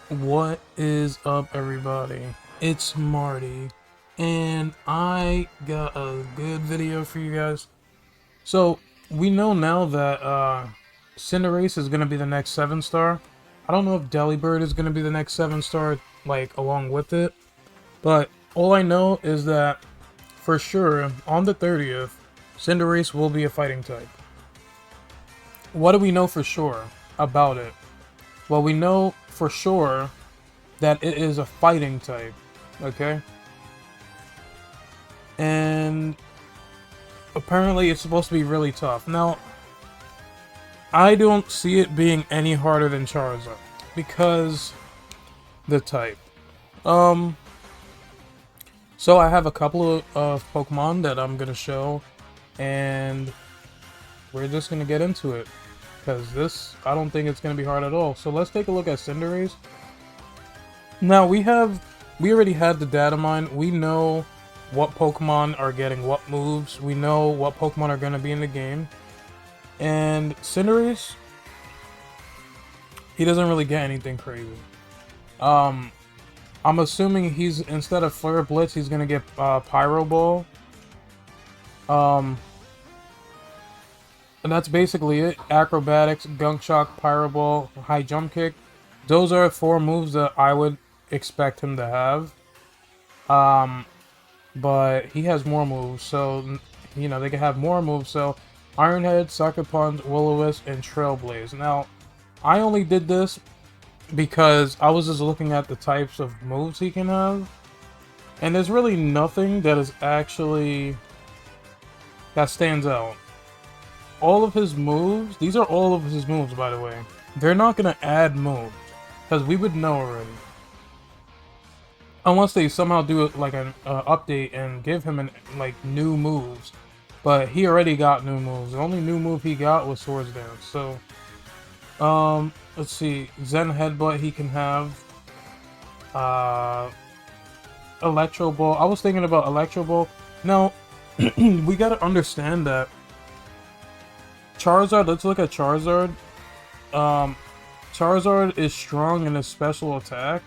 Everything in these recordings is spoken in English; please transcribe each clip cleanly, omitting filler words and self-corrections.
What is up, everybody? It's Marty, and I got a good video for you guys. So, we know now that Cinderace is going to be the next 7-star. I don't know if Delibird is going to be the next 7-star, like, along with it. But all I know is that, for sure, on the 30th, Cinderace will be a fighting type. What do we know for sure about it? Well, we know for sure that it is a fighting type, okay? And apparently it's supposed to be really tough. Now, I don't see it being any harder than Charizard because the type. So I have a couple of Pokemon that I'm gonna show, and we're just gonna get into it because this, I don't think it's gonna be hard at all. So let's take a look at Cinderace. Now we already had the data mine. We know what Pokemon are getting what moves. We know what Pokemon are going to be in the game. And Cinderace, he doesn't really get anything crazy. I'm assuming he's, instead of Flare Blitz, he's going to get Pyro Ball. And that's basically it. Acrobatics, Gunk Shock, Pyro Ball, High Jump Kick. Those are 4 moves that I would expect him to have. But he has more moves, so, you know, they can have more moves. So, Iron Head, Sucker Punch, Will-O-Wisp, and Trailblaze. Now, I only did this because I was just looking at the types of moves he can have. And there's really nothing that is actually, that stands out. All of his moves, these are all of his moves, by the way. They're not going to add moves, because we would know already. Unless they somehow do it like an update and give him like new moves, but he already got new moves. The only new move he got was Swords Dance. So, let's see, Zen Headbutt he can have. Electro Ball. I was thinking about Electro Ball. Now, we gotta understand that Charizard. Let's look at Charizard. Charizard is strong in his special attack.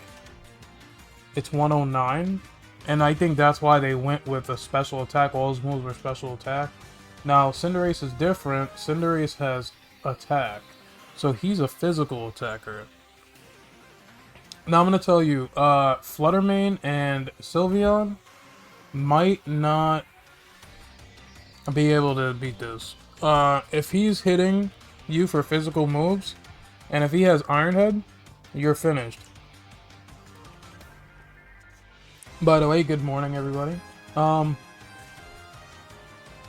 It's 109, and I think that's why they went with a special attack. All his moves were special attack. Now, Cinderace is different. Cinderace has attack, so he's a physical attacker. Now, I'm going to tell you, Fluttermane and Sylveon might not be able to beat this. If he's hitting you for physical moves, and if he has Iron Head, you're finished. By the way, good morning, everybody.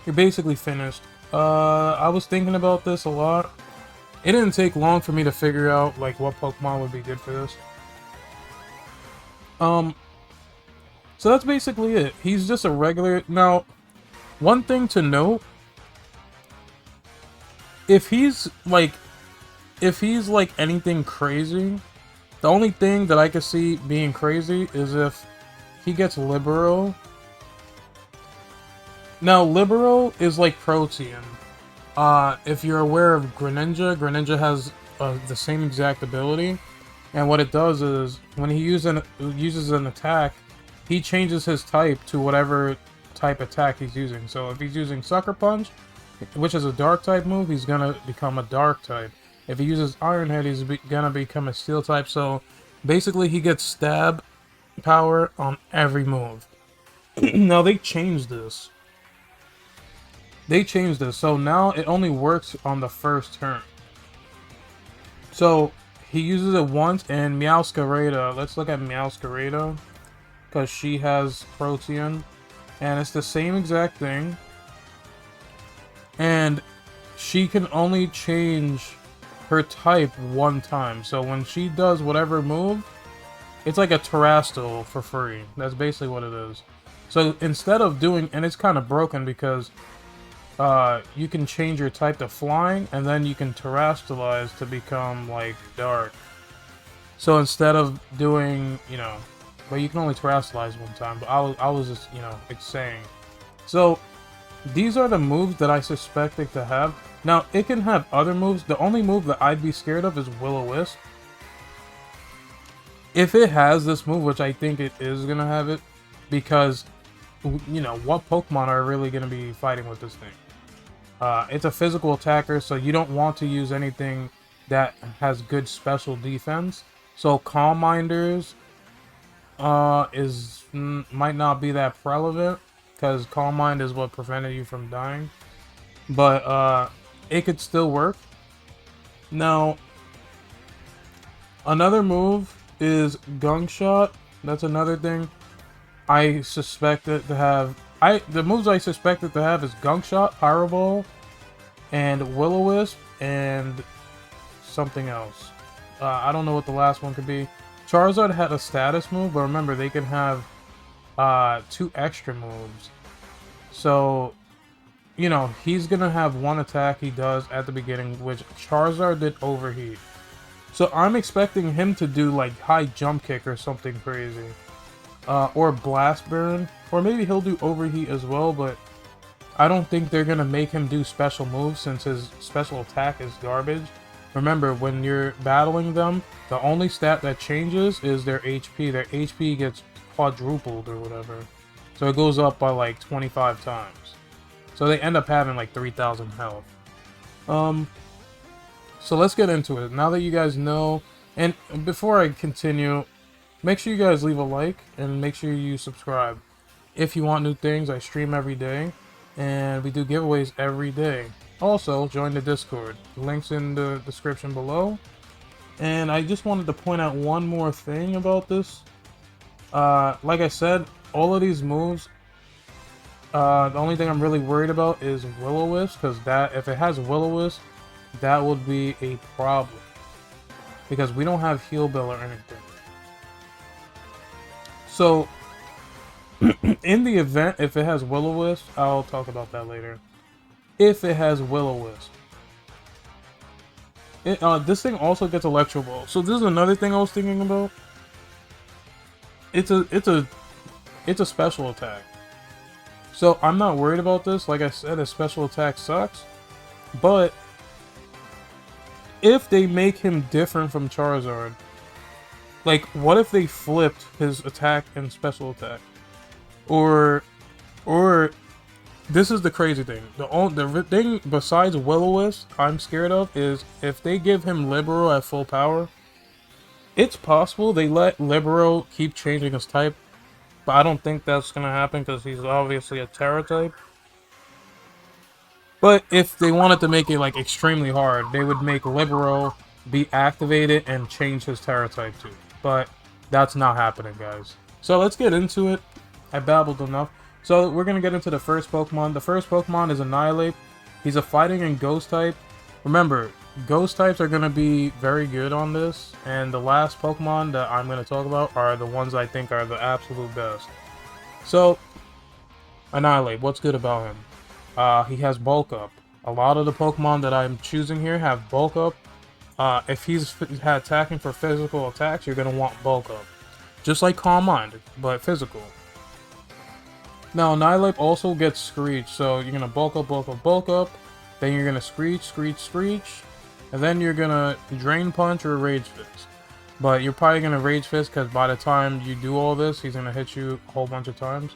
You're basically finished. I was thinking about this a lot. It didn't take long for me to figure out, like, what Pokemon would be good for this. So that's basically it. He's just a regular... Now, one thing to note, if he's like anything crazy, the only thing that I could see being crazy is if he gets Libero. Now, Libero is like Protean. If you're aware of Greninja, Greninja has the same exact ability. And what it does is, when he uses an attack, he changes his type to whatever type attack he's using. So if he's using Sucker Punch, which is a Dark type move, he's gonna become a Dark type. If he uses Iron Head, he's gonna become a Steel type. So basically, he gets Stab power on every move. Now they changed this. So now it only works on the first turn. So he uses it once, and Meowscarada. Let's look at Meowscarada, because she has Protean, and it's the same exact thing. And she can only change her type one time. So when she does whatever move, it's like a Terrestrial for free. That's basically what it is. So instead of doing... And it's kind of broken because you can change your type to Flying, and then you can Terrestrialize to become, like, Dark. So instead of doing, you know... But you can only Terrestrialize one time. But I was just, you know, saying. So these are the moves that I suspect it to have. Now, it can have other moves. The only move that I'd be scared of is Will-O-Wisp. If it has this move, which I think it is gonna have it, because you know what Pokemon are really gonna be fighting with this thing. It's a physical attacker, so you don't want to use anything that has good special defense. So Calm Minders might not be that relevant because Calm Mind is what prevented you from dying, but it could still work. Now, another move is Gunk Shot. That's another thing I suspect it to have. The moves I suspect it to have is Gunk Shot, Pyro Ball, and Will-O-Wisp, and something else. I don't know what the last one could be. Charizard had a status move, but remember they can have 2 extra moves. So, you know, he's gonna have one attack he does at the beginning, which Charizard did Overheat. So I'm expecting him to do like High Jump Kick or something crazy. Or Blast Burn. Or maybe he'll do Overheat as well, but I don't think they're gonna make him do special moves since his special attack is garbage. Remember, when you're battling them, the only stat that changes is their HP. Their HP gets quadrupled or whatever. So it goes up by like 25 times. So they end up having like 3,000 health. So let's get into it. Now that you guys know, and before I continue, make sure you guys leave a like and make sure you subscribe. If you want new things, I stream every day and we do giveaways every day. Also, join the Discord. Links in the description below. And I just wanted to point out one more thing about this. Like I said, all of these moves, the only thing I'm really worried about is Will-O-Wisp, because that, if it has Will-O-Wisp, that would be a problem. Because we don't have Heal Bell or anything. So, in the event, if it has Will-O-Wisp, I'll talk about that later. If it has Will-O-Wisp. This thing also gets Electro Ball. So this is another thing I was thinking about. It's a special attack. So I'm not worried about this. Like I said, a special attack sucks. But if they make him different from Charizard, like what if they flipped his attack and special attack? Or this is the crazy thing. The thing besides Will-O-Wisp I'm scared of is if they give him Libero at full power, it's possible they let Libero keep changing his type, but I don't think that's going to happen because he's obviously a Terra type. But if they wanted to make it like extremely hard, they would make Libero be activated and change his Terra type too. But that's not happening, guys. So let's get into it. I babbled enough. So we're going to get into the first Pokemon. The first Pokemon is Annihilate. He's a fighting and ghost type. Remember, ghost types are going to be very good on this. And the last Pokemon that I'm going to talk about are the ones I think are the absolute best. So, Annihilate, what's good about him? He has Bulk Up. A lot of the Pokemon that I'm choosing here have Bulk Up. If he's attacking for physical attacks, you're going to want Bulk Up. Just like Calm Mind, but physical. Now, Annihilate also gets Screech, so you're going to bulk up, then you're going to Screech, and then you're going to Drain Punch or Rage Fist. But you're probably going to Rage Fist because by the time you do all this, he's going to hit you a whole bunch of times.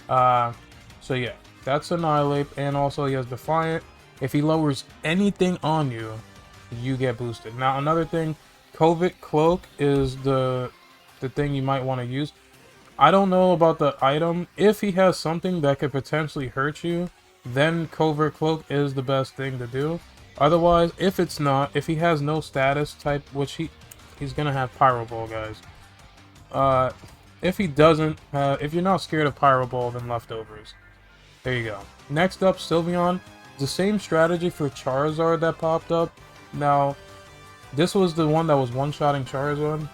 So yeah, that's Annihilate, and also he has Defiant. If he lowers anything on you, you get boosted. Now, another thing, Covert Cloak is the thing you might want to use. I don't know about the item. If he has something that could potentially hurt you, then Covert Cloak is the best thing to do. Otherwise, if it's not, if he has no status type, which he's gonna have Pyro Ball, guys. If he doesn't, if you're not scared of Pyro Ball, then Leftovers. There you go. Next up, Sylveon. The same strategy for Charizard that popped up. Now, this was the one that was one-shotting Charizard.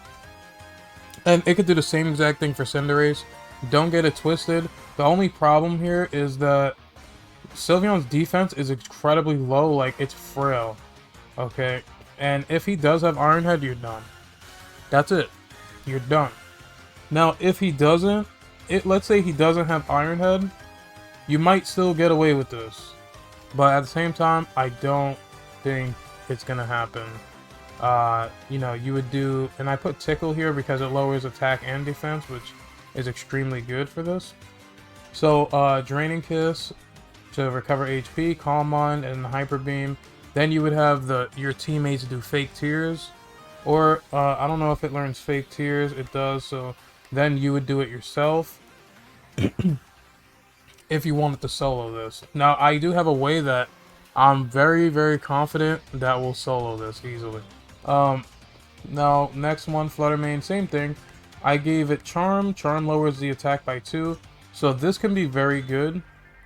And it could do the same exact thing for Cinderace. Don't get it twisted. The only problem here is that Sylveon's defense is incredibly low, like it's frail. Okay? And if he does have Iron Head, you're done. That's it. You're done. Now, if he doesn't, let's say he doesn't have Iron Head, you might still get away with this. But at the same time, I don't think it's gonna happen. you know, you would do, and I put Tickle here because it lowers attack and defense, which is extremely good for this. So, Draining Kiss to recover HP, Calm Mind, and Hyper Beam. Then you would have your teammates do Fake Tears, or I don't know if it learns Fake Tears. It does. So then you would do it yourself if you wanted to solo this. Now I do have a way that I'm very confident that will solo this easily. Now next one, Fluttermane, same thing. I gave it Charm. Charm lowers the attack by 2, so this can be very good.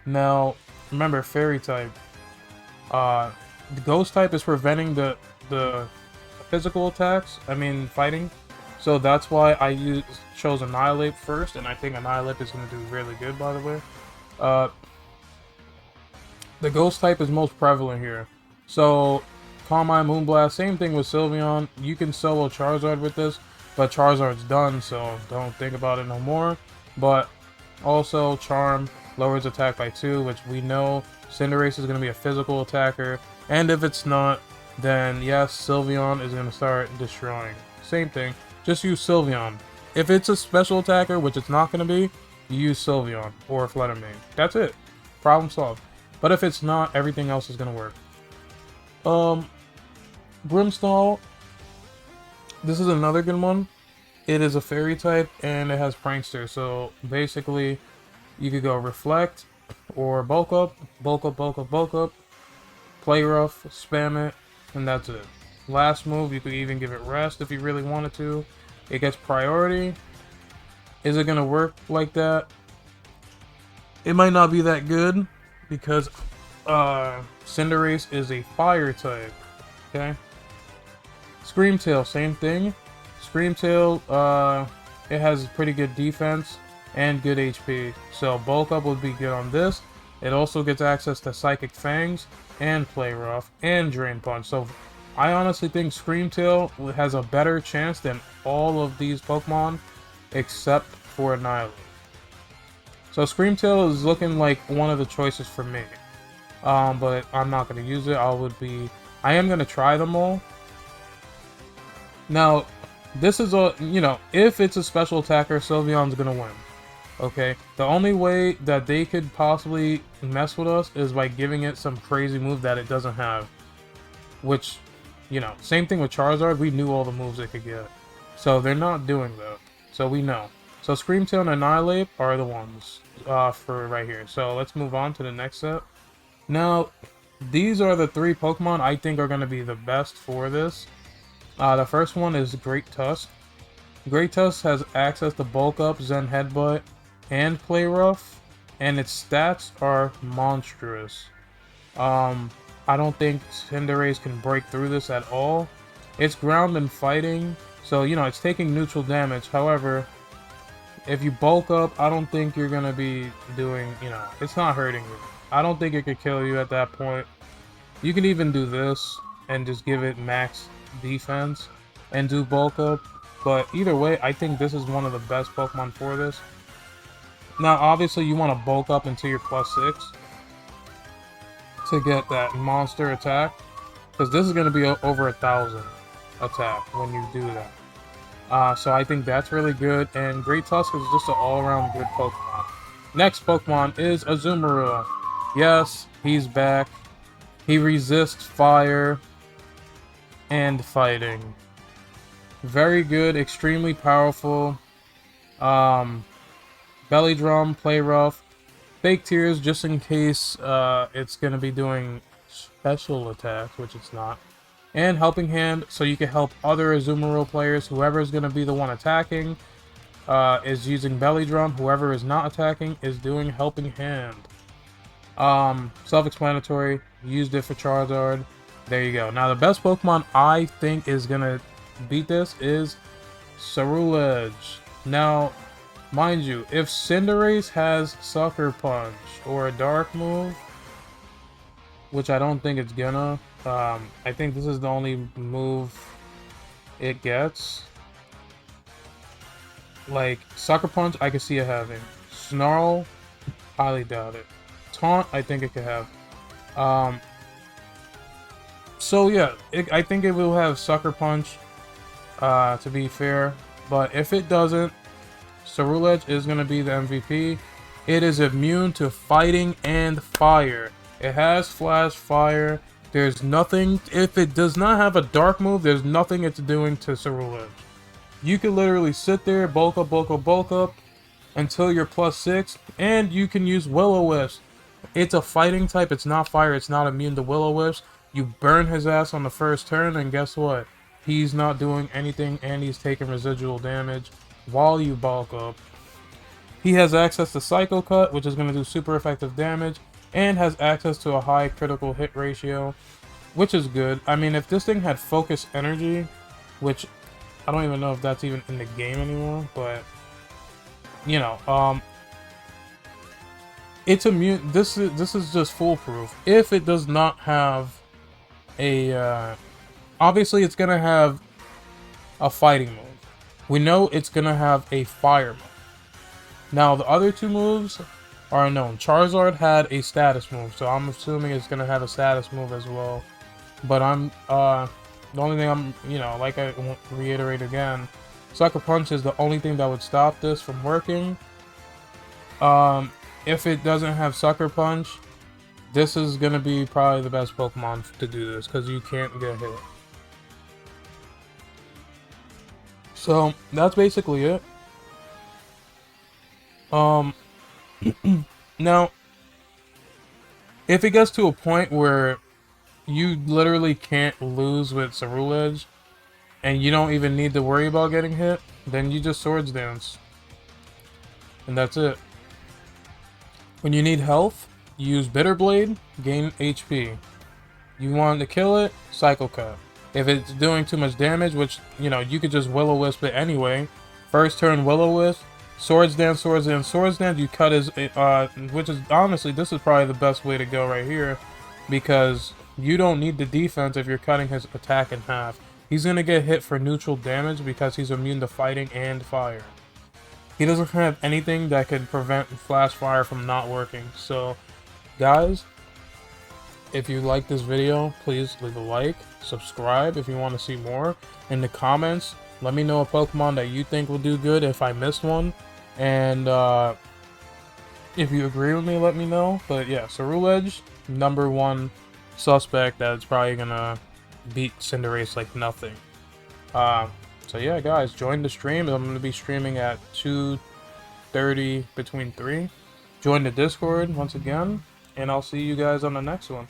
Now remember, Fairy type. The Ghost type is preventing the physical attacks. I mean, fighting. So that's why I chose Annihilate first, and I think Annihilate is going to do really good, by the way. The Ghost type is most prevalent here. So, Calm Mind, Moonblast, same thing with Sylveon. You can solo Charizard with this, but Charizard's done, so don't think about it no more. But also, Charm lowers attack by 2, which we know Cinderace is going to be a physical attacker. And if it's not, then yes, Sylveon is going to start destroying. Same thing, just use Sylveon. If it's a special attacker, which it's not going to be, you use Sylveon or Fluttermane. That's it. Problem solved. But if it's not, everything else is going to work. Brimstall. This is another good one. It is a Fairy type, and it has Prankster. So basically, you could go Reflect, or Bulk Up, Bulk Up, Bulk Up, Bulk Up. Play Rough, spam it, and that's it. Last move, you could even give it Rest if you really wanted to. It gets priority. Is it going to work like that? It might not be that good because Cinderace is a Fire type. Okay. Screamtail, same thing. Screamtail, it has pretty good defense and good HP. So Bulk Up would be good on this. It also gets access to Psychic Fangs and Play Rough and Drain Punch. So I honestly think Screamtail has a better chance than all of these Pokemon except for Annihilate. So Screamtail is looking like one of the choices for me. But I'm not going to use it. I am going to try them all. Now, this is a, you know, if it's a special attacker, Sylveon's going to win. Okay, the only way that they could possibly mess with us is by giving it some crazy move that it doesn't have. Which, you know, same thing with Charizard, we knew all the moves it could get. So they're not doing that. So we know. So Screamtail and Annihilate are the ones for right here. So let's move on to the next set. Now, these are the 3 Pokemon I think are going to be the best for this. The first one is Great Tusk. Great Tusk has access to Bulk Up, Zen Headbutt, and Play Rough, and its stats are monstrous. I don't think Cinderace can break through this at all. It's ground and fighting, so you know it's taking neutral damage. However, if you bulk up, I don't think you're gonna be doing, you know, it's not hurting you. I don't think it could kill you at that point. You can even do this and just give it max defense and do bulk up. But either way, I think this is one of the best Pokemon for this. Now, obviously, you want to bulk up until you're +6 to get that monster attack. Because this is going to be over 1,000 attack when you do that. So I think that's really good. And Great Tusk is just an all-around good Pokemon. Next Pokemon is Azumarill. Yes, he's back. He resists fire and fighting. Very good, extremely powerful. Belly Drum, Play Rough, Fake Tears just in case it's going to be doing special attacks, which it's not. And Helping Hand, so you can help other Azumarill players. Whoever is going to be the one attacking is using Belly Drum. Whoever is not attacking is doing Helping Hand. Self-explanatory. Used it for Charizard. There you go. Now, the best Pokemon I think is going to beat this is Ceruledge. Now, mind you, if Cinderace has Sucker Punch or a Dark move, which I don't think it's gonna, I think this is the only move it gets. Like, Sucker Punch, I could see it having. Snarl, highly doubt it. Taunt, I think it could have. So yeah, I think it will have Sucker Punch, to be fair. But if it doesn't, Ceruledge is going to be the MVP. It is immune to fighting and fire. It has Flash Fire. There's nothing, if it does not have a dark move, there's nothing it's doing to Ceruledge. You can literally sit there, bulk up, bulk up, bulk up, until you're +6, and you can use Will-O-Wisp. It's a fighting type, it's not fire, it's not immune to Will-O-Wisp. You burn his ass on the first turn, and guess what? He's not doing anything, and he's taking residual damage while you bulk up. He has access to Psycho Cut, which is going to do super effective damage, and has access to a high critical hit ratio, which is good. I mean, if this thing had Focus Energy, which I don't even know if that's even in the game anymore, but you know, it's immune. This is just foolproof. If it does not have a, obviously it's gonna have a fighting move. We know it's gonna have a fire move. Now the other two moves are unknown. Charizard had a status move, so I'm assuming it's gonna have a status move as well. But the only thing I'm, you know, like I won't reiterate again, Sucker Punch is the only thing that would stop this from working. If it doesn't have Sucker Punch, this is gonna be probably the best Pokemon to do this, because you can't get hit. So that's basically it. Now, if it gets to a point where you literally can't lose with Ceruledge, and you don't even need to worry about getting hit, then you just Swords Dance. And that's it. When you need health, use Bitter Blade, gain HP. You want to kill it, Psycho Cut. If it's doing too much damage, which, you know, you could just Will-O-Wisp it anyway. First turn Will-O-Wisp, Swords Dance, Swords Dance, Swords Dance, you cut his, which is, honestly, this is probably the best way to go right here, because you don't need the defense if you're cutting his attack in half. He's going to get hit for neutral damage because he's immune to fighting and fire. He doesn't have anything that could prevent Flash Fire from not working. So, guys, if you like this video, please leave a like, subscribe if you want to see more. In the comments, let me know a Pokemon that you think will do good if I missed one. And if you agree with me, let me know. But yeah, Ceruledge, #1 suspect that's probably gonna beat Cinderace like nothing. So yeah, guys, join the stream. I'm gonna be streaming at 2:30 between 3. Join the Discord once again, and I'll see you guys on the next one.